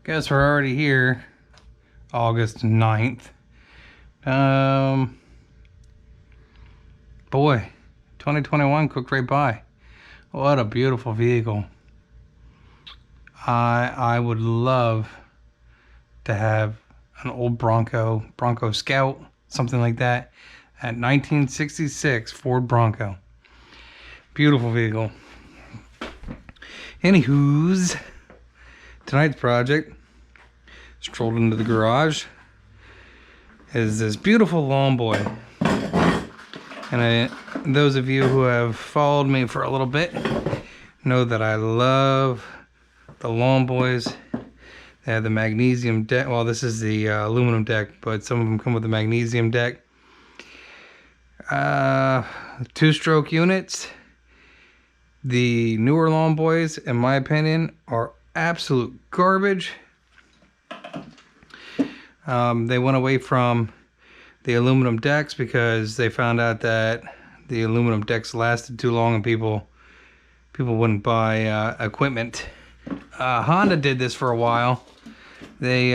Guess we're already here. August 9th. Boy, 2021 cooked right by. What a beautiful vehicle. I would love to have an old Bronco Scout, something like that, at 1966 Ford Bronco. Beautiful vehicle. Anywho's, tonight's project, strolled into the garage, is this beautiful lawnboy. And those of you who have followed me for a little bit know that I love the lawnboys. They have the magnesium deck. Well, this is the aluminum deck, but some of them come with the magnesium deck. Two-stroke units. The newer lawnboys, in my opinion, are absolute garbage. They went away from the aluminum decks because they found out that the aluminum decks lasted too long and people wouldn't buy equipment. Honda did this for a while. They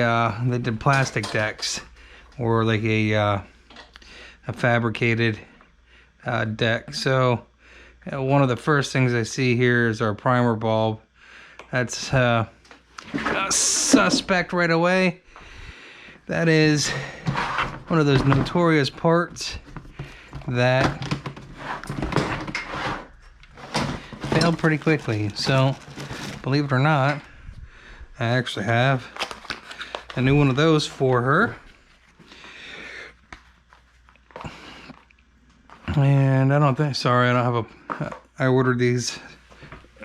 did plastic decks, or like a fabricated deck. So one of the first things I see here is our primer bulb. That's a suspect right away. That is one of those notorious parts that failed pretty quickly. So, believe it or not, I actually have a new one of those for her. And I don't have I ordered these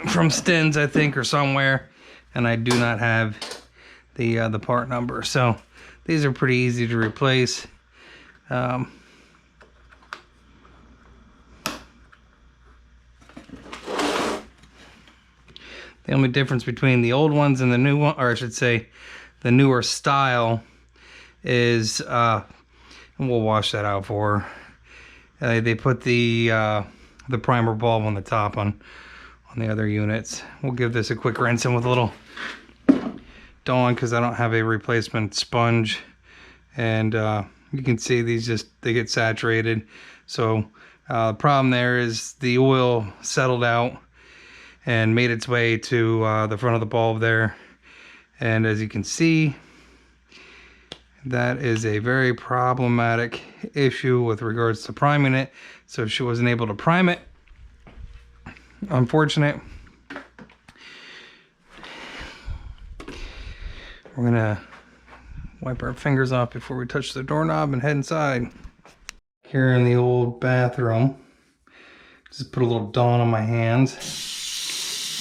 from Stens, I think, or somewhere, and I do not have the part number. So these are pretty easy to replace. The only difference between the old ones and the new one, or I should say the newer style, is and we'll wash that out for her. They put the primer bulb on the top on the other units. We'll give this a quick rinsing with a little Dawn because I don't have a replacement sponge, and you can see these they get saturated. So the problem there is the oil settled out and made its way to the front of the bulb there, and as you can see, that is a very problematic issue with regards to priming it. So she wasn't able to prime it. Unfortunate. We're gonna wipe our fingers off before we touch the doorknob and head inside. Here in the old bathroom, just put a little Dawn on my hands,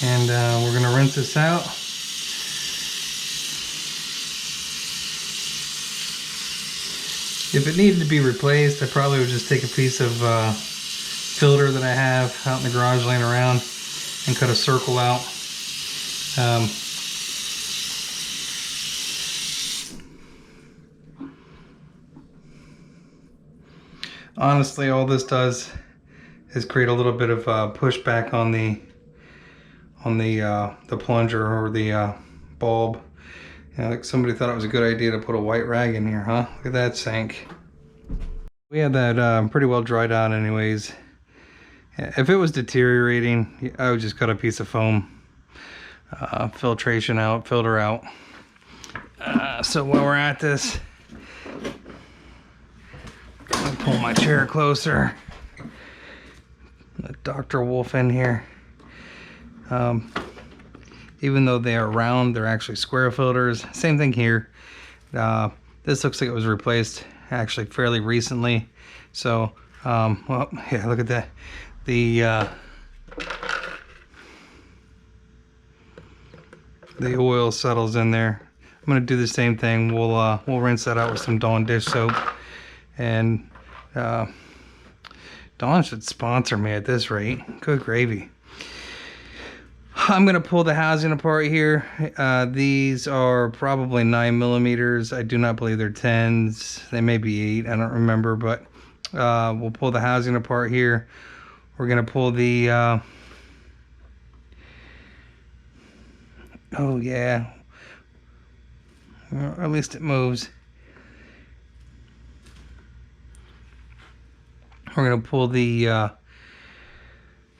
and we're gonna rinse this out. If it needed to be replaced, I probably would just take a piece of filter that I have out in the garage laying around and cut a circle out. Honestly, all this does is create a little bit of pushback on the plunger or the bulb. You know, like somebody thought it was a good idea to put a white rag in here, huh? Look at that sink. We had that pretty well dried out anyways. If it was deteriorating, I would just cut a piece of foam, filter out. So while we're at this, I'll pull my chair closer. Let Dr. Wolf in here. Even though they are round, they're actually square filters. Same thing here. This looks like it was replaced actually fairly recently. So, well, yeah, look at that. The oil settles in there. I'm gonna do the same thing. We'll rinse that out with some Dawn dish soap, and Dawn should sponsor me at this rate. Good gravy. I'm gonna pull the housing apart here. These are probably 9mm. I do not believe they're 10s. They may be 8. I don't remember, but we'll pull the housing apart here. We're gonna pull the oh yeah, Or at least it moves. We're gonna pull the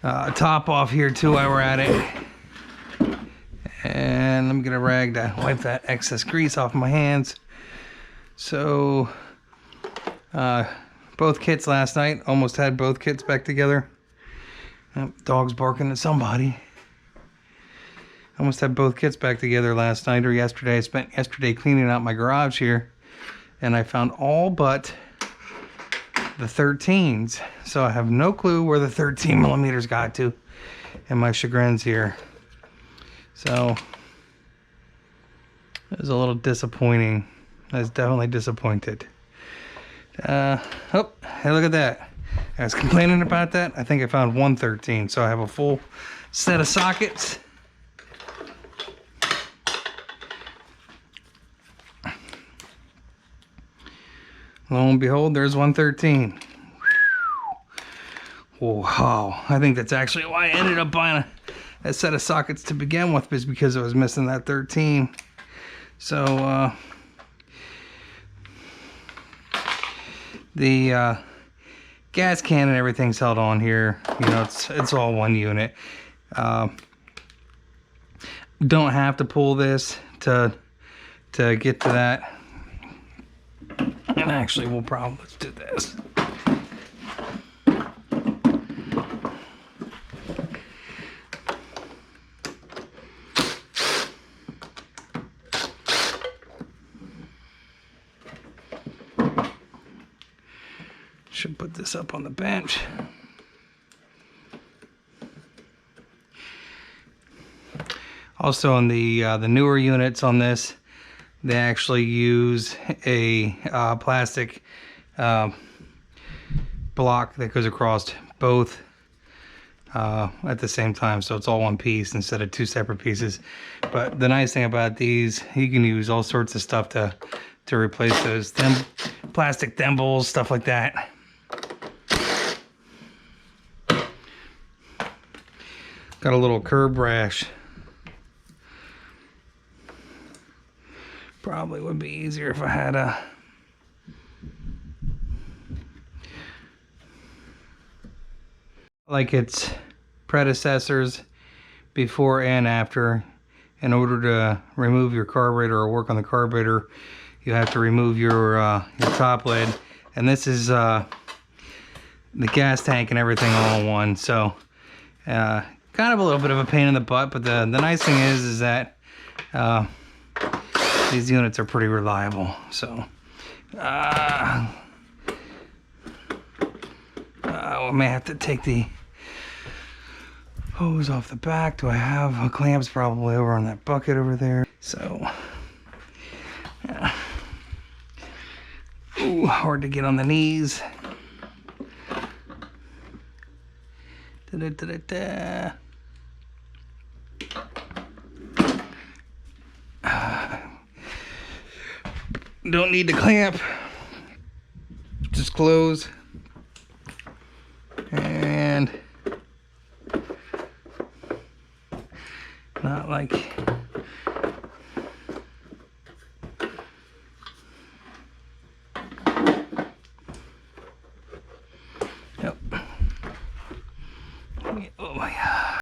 top off here too while we're at it. And let me get a rag to wipe that excess grease off my hands. So, both kits last night, almost had both kits back together. Dog's barking at somebody. Almost had both kits back together last night or yesterday. I spent yesterday cleaning out my garage here, and I found all but the 13s. So I have no clue where the 13 millimeters got to in my chagrins here. So it was a little disappointing. I was definitely disappointed. Oh, hey, look at that. I was complaining about that. I think I found 113. So I have a full set of sockets. Lo and behold, there's 113. Wow, I think that's actually why I ended up buying a set of sockets to begin with, is because I was missing that 13. So, the gas can and everything's held on here. You know, it's all one unit. Don't have to pull this to get to that. And actually, we'll probably let's do this. Should put this up on the bench. Also, on the newer units on this, they actually use a plastic block that goes across both at the same time, so it's all one piece instead of two separate pieces. But the nice thing about these, you can use all sorts of stuff to replace those plastic thimbles, stuff like that. Got a little curb rash. Probably would be easier if I had a like its predecessors before and after. In order to remove your carburetor or work on the carburetor, you have to remove your top lid, and this is the gas tank and everything all in one. So kind of a little bit of a pain in the butt, but the nice thing is that these units are pretty reliable. So I may have to take the hose off the back. Do I have a clamps? Probably over on that bucket over there. So yeah. Ooh, hard to get on the knees. Da-da-da-da-da. Don't need to clamp, just close, and not like yep. Oh my God.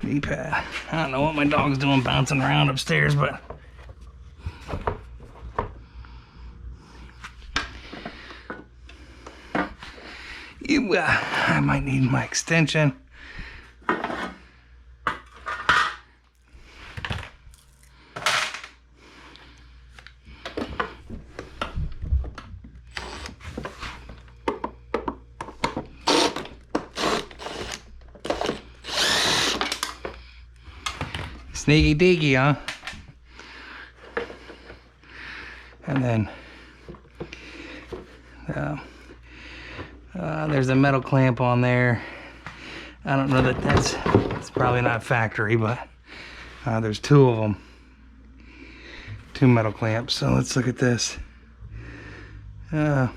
D-pad. I don't know what my dog's doing bouncing around upstairs, but I might need my extension. Sneaky deaky, huh? And then there's a metal clamp on there. I don't know that it's probably not factory, but there's 2 of them. 2 metal clamps. So let's look at this. I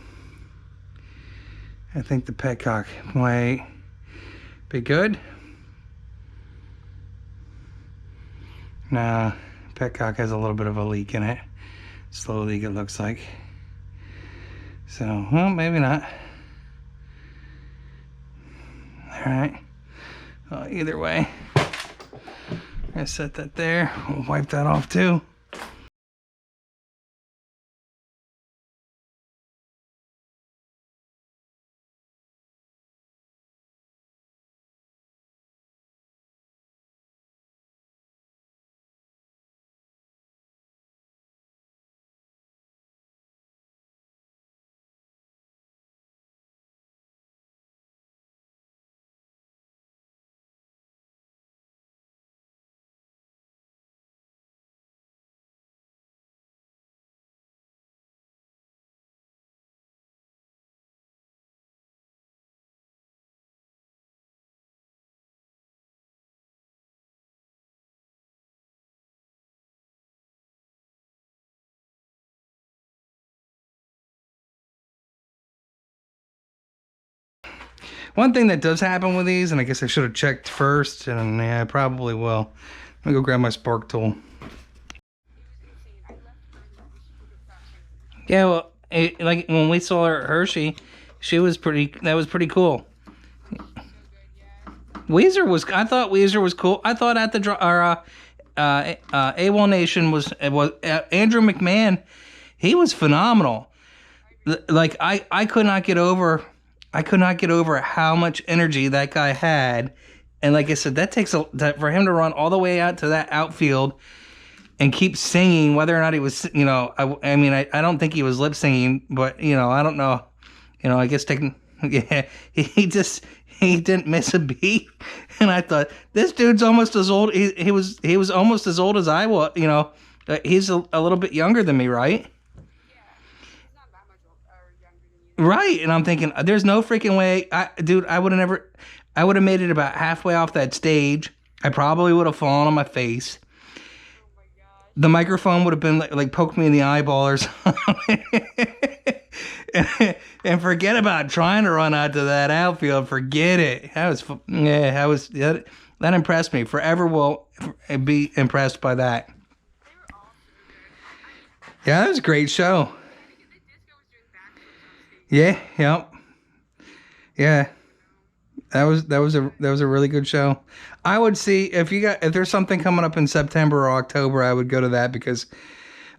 think the petcock might be good. Nah, petcock has a little bit of a leak in it. Slow leak, it looks like. So, well, maybe not. Alright. Well, either way, I set that there. We'll wipe that off too. One thing that does happen with these, and I guess I should have checked first, and yeah, I probably will. Let me go grab my spark tool. Yeah, well, like when we saw her at Hershey, that was pretty cool. Weezer was, I thought Weezer was cool. I thought at the AWOL Nation was Andrew McMahon. He was phenomenal. Like I could not get over how much energy that guy had. And like I said, that takes for him to run all the way out to that outfield and keep singing, whether or not he was, I mean, I don't think he was lip singing, but I don't know, I guess yeah, he didn't miss a beat. And I thought, this dude's almost as old. He was almost as old as I was, he's a little bit younger than me, right? Right, and I'm thinking, there's no freaking way, dude. I would have made it about halfway off that stage. I probably would have fallen on my face. The microphone would have been like poked me in the eyeball or something. and forget about trying to run out to that outfield. Forget it. That impressed me. Forever will be impressed by that. Yeah, that was a great show. Yeah, yep. Yeah. That was a really good show. I would see if there's something coming up in September or October, I would go to that because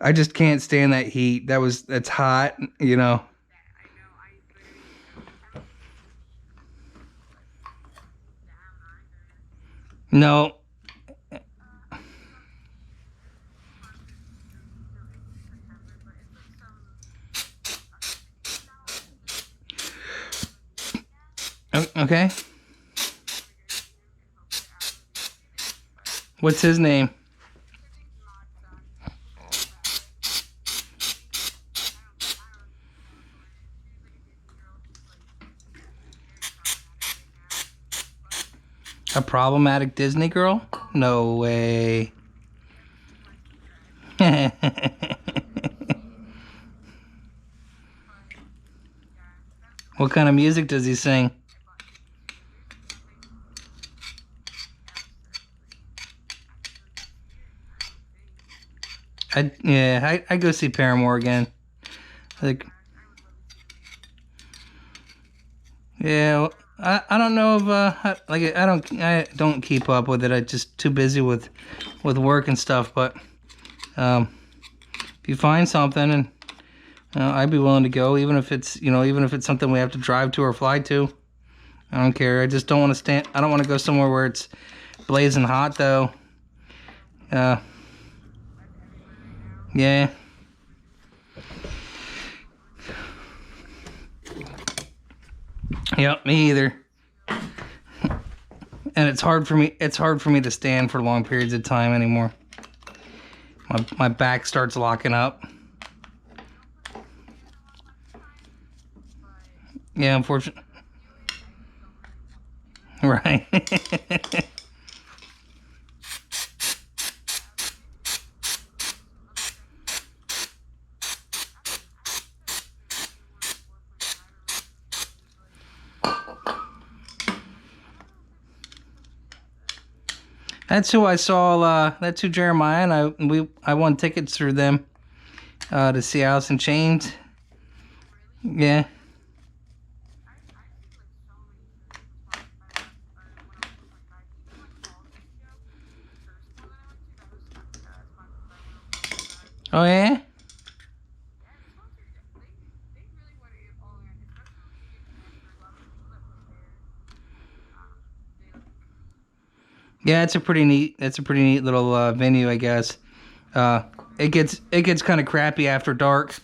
I just can't stand that heat. It's hot, No. Okay. What's his name? A problematic Disney girl? No way. What kind of music does he sing? I'd go see Paramore again. Like, yeah, well, I don't know if I don't keep up with it. I'm just too busy with work and stuff. But if you find something, and I'd be willing to go, even if it's something we have to drive to or fly to. I don't care. I just don't want to stand. I don't want to go somewhere where it's blazing hot though. Yeah. Yep, me either. And it's hard for me to stand for long periods of time anymore. My back starts locking up. Yeah, unfortunately. Right. That's who I saw. That's who Jeremiah and I won tickets through them to see Alice in Chains. Yeah. Oh yeah. Yeah, it's a pretty neat. It's a pretty neat little venue, I guess. Uh, it gets kind of crappy after dark.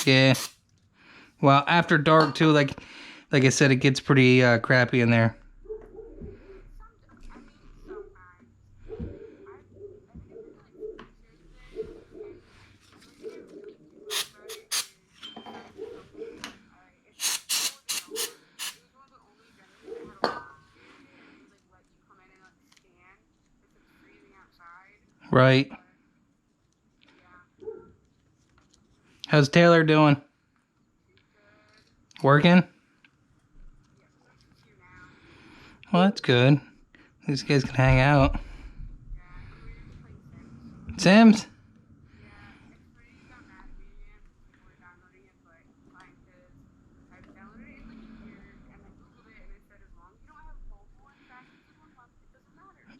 Yeah. Well, after dark too, like I said, it gets pretty crappy in there. Right. How's Taylor doing? Working? Well, that's good. These guys can hang out. Sims?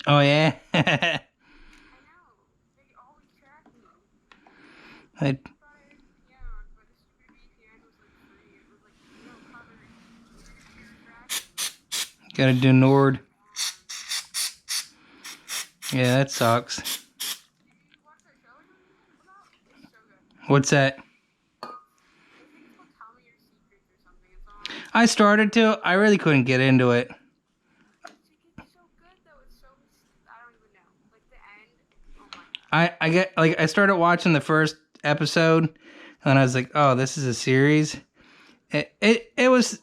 Oh yeah. I gotta do Nord. Yeah, that sucks. What's that? I started to. I really couldn't get into it. I get like I started watching the first episode, and I was like, oh, this is a series. It was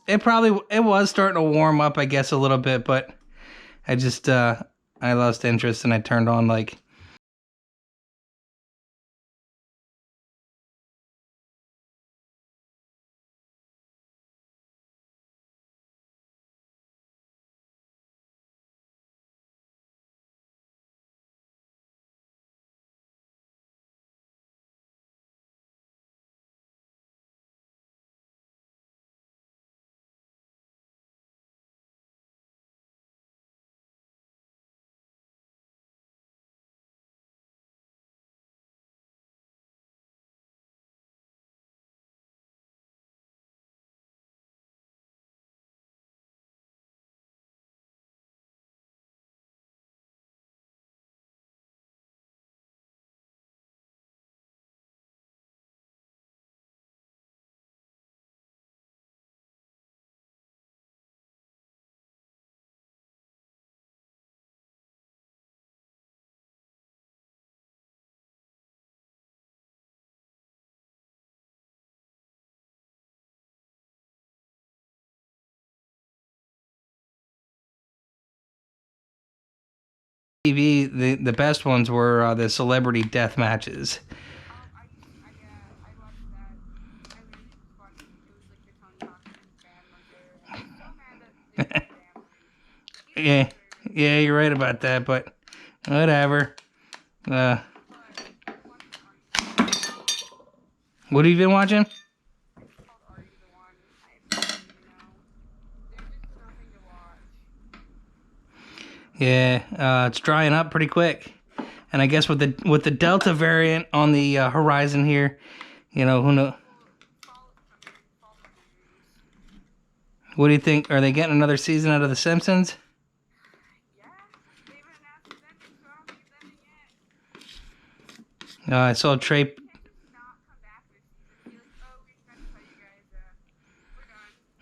starting to warm up, I guess, a little bit, but I just I lost interest and I turned on like TV. The best ones were the celebrity death matches. Yeah, yeah, you're right about that, but whatever. Uh, what have you been watching? Yeah, it's drying up pretty quick, and I guess with the Delta variant on the horizon here, who know? What do you think? Are they getting another season out of The Simpsons? I saw Trey.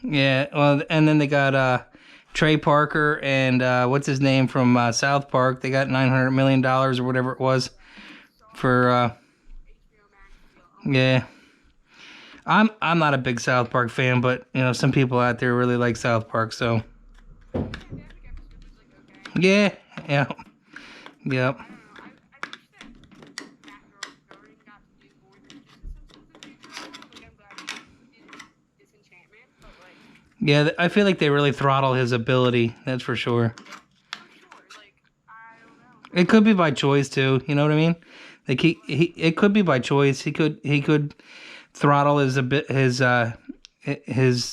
Yeah, well, and then they got Trey Parker and what's his name from South Park. They got $900 million or whatever it was for. Yeah, I'm not a big South Park fan, but you know some people out there really like South Park, so yeah, yeah, yep. Yeah, I feel like they really throttle his ability. That's for sure. It could be by choice too. You know what I mean? Like it could be by choice. He could throttle his a bit his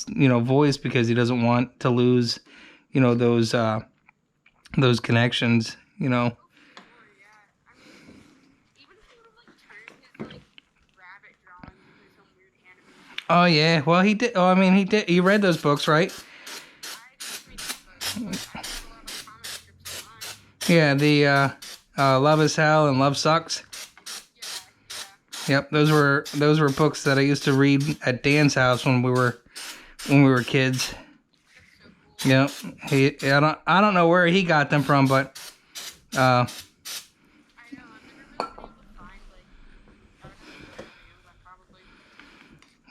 voice because he doesn't want to lose those connections. You know. Oh yeah. Well, he did. Oh, I mean, he did. He read those books, right? Yeah. The Love Is Hell and Love Sucks. Yep. Those were books that I used to read at Dan's house when we were kids. Yep. I don't know where he got them from, but uh,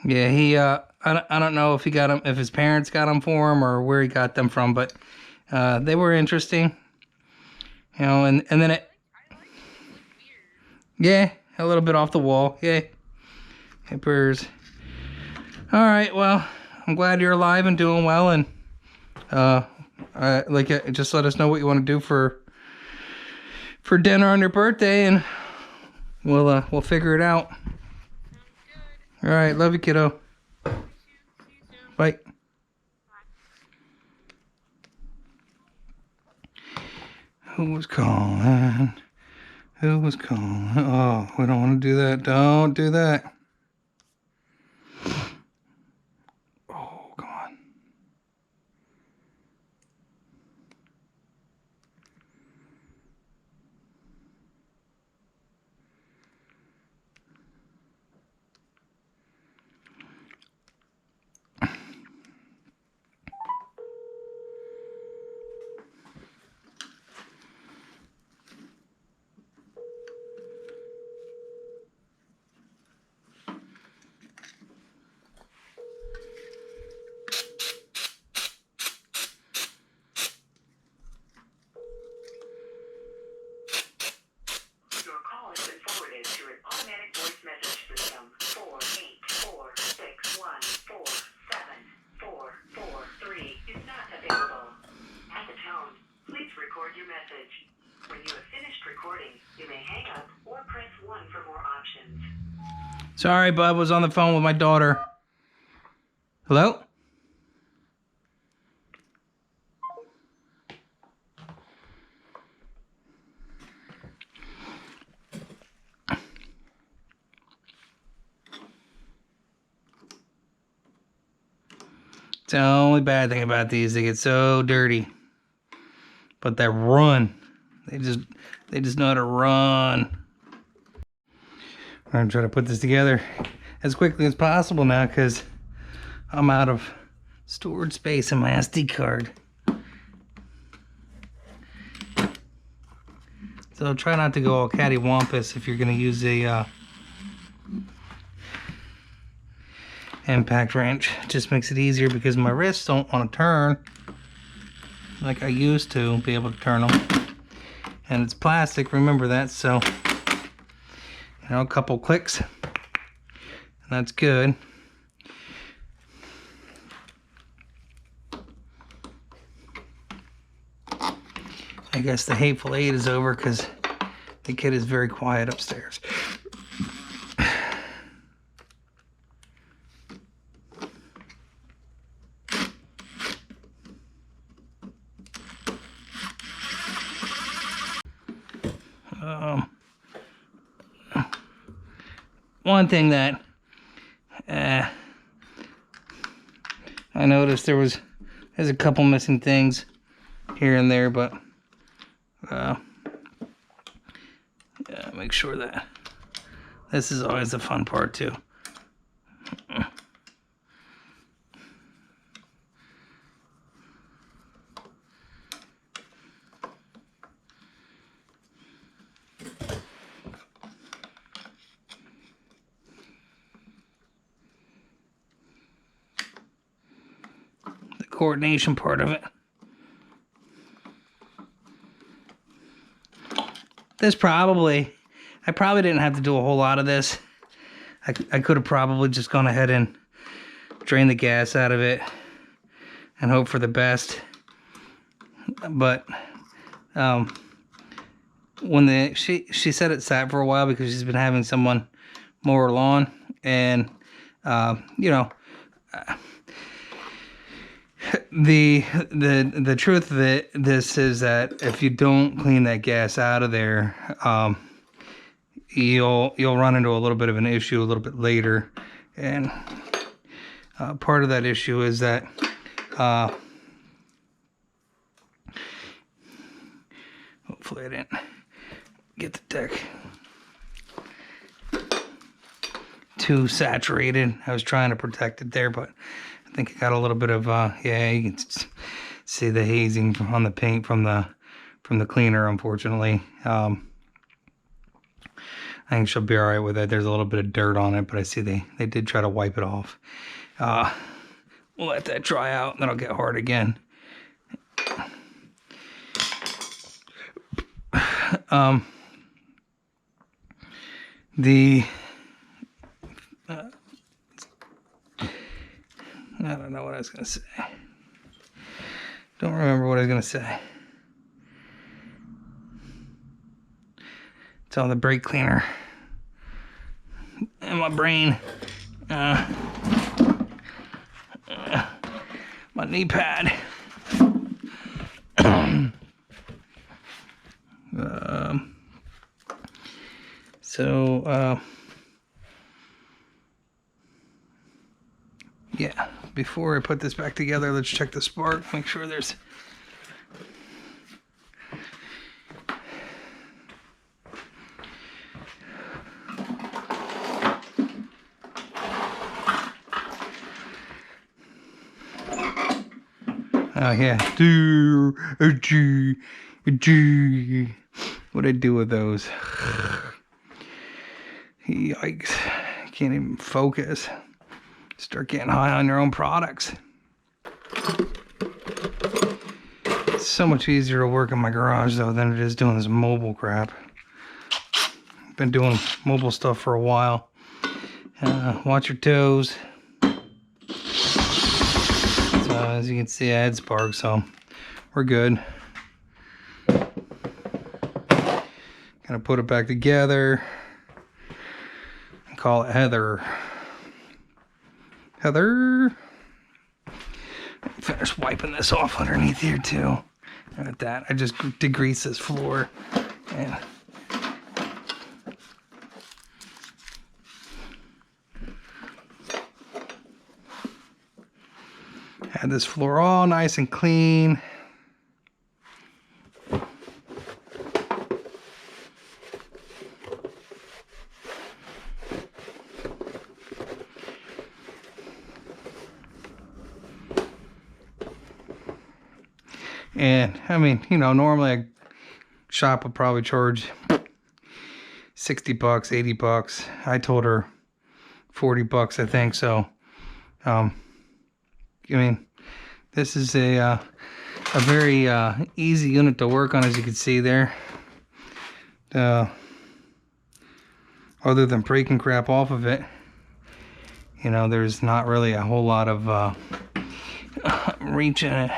yeah, I don't know if he got them, if his parents got them for him or where he got them from, but they were interesting. And then yeah, a little bit off the wall. Yeah, hippers. All right, well, I'm glad you're alive and doing well, and uh, just let us know what you want to do for dinner on your birthday, and we'll figure it out. All right, love you, kiddo. Bye. Who was calling? Who was calling? Oh, we don't want to do that. Don't do that. Oh, come on. Your call has been forwarded to an automatic voice message system. 48461474443 is not available. At the tone, please record your message. When you have finished recording, you may hang up or press 1 for more options. Sorry, Bub was on the phone with my daughter. Hello? It's the only bad thing about these, they get so dirty. But they run. They just know how to run. I'm gonna try to put this together as quickly as possible now because I'm out of storage space in my SD card. So try not to go all cattywampus if you're gonna use a impact wrench. It just makes it easier because my wrists don't want to turn like I used to be able to turn them. And it's plastic, remember that, so a couple clicks and that's good. I guess the Hateful Eight is over because the kid is very quiet upstairs. One thing that I noticed there's a couple missing things here and there, but yeah, make sure that this is always the fun part too. coordination part of it. I probably didn't have to do a whole lot of this. I could have probably just gone ahead and drained the gas out of it and hope for the best. But when she said it sat for a while because she's been having someone mow her lawn, and the truth of this is that if you don't clean that gas out of there, you'll run into a little bit of an issue a little bit later. And part of that issue is that hopefully I didn't get the deck too saturated. I was trying to protect it there, but I think it got a little bit of yeah, you can see the hazing on the paint from the cleaner, unfortunately. I think she'll be all right with it. There's a little bit of dirt on it, but I see they did try to wipe it off. We'll let that dry out, and then it'll get hard again. I don't know what I was going to say. Don't remember what I was going to say. It's all the brake cleaner in my brain. My knee pad. Yeah, before I put this back together, let's check the spark, make sure there's oh yeah, what'd I do with those? Yikes, can't even focus. Start getting high on your own products. It's so much easier to work in my garage though than it is doing this mobile crap. Been doing mobile stuff for a while. Watch your toes. So as you can see, I had sparks, so we're good. Gonna put it back together and call it Heather. Heather. Finish wiping this off underneath here too. And at that, I just degrease this floor and had this floor all nice and clean. And I mean, you know, normally a shop would probably charge $60, $80. I told her $40, I think. So, I mean, this is a very easy unit to work on, as you can see there. Other than breaking crap off of it, you know, there's not really a whole lot of reach in it.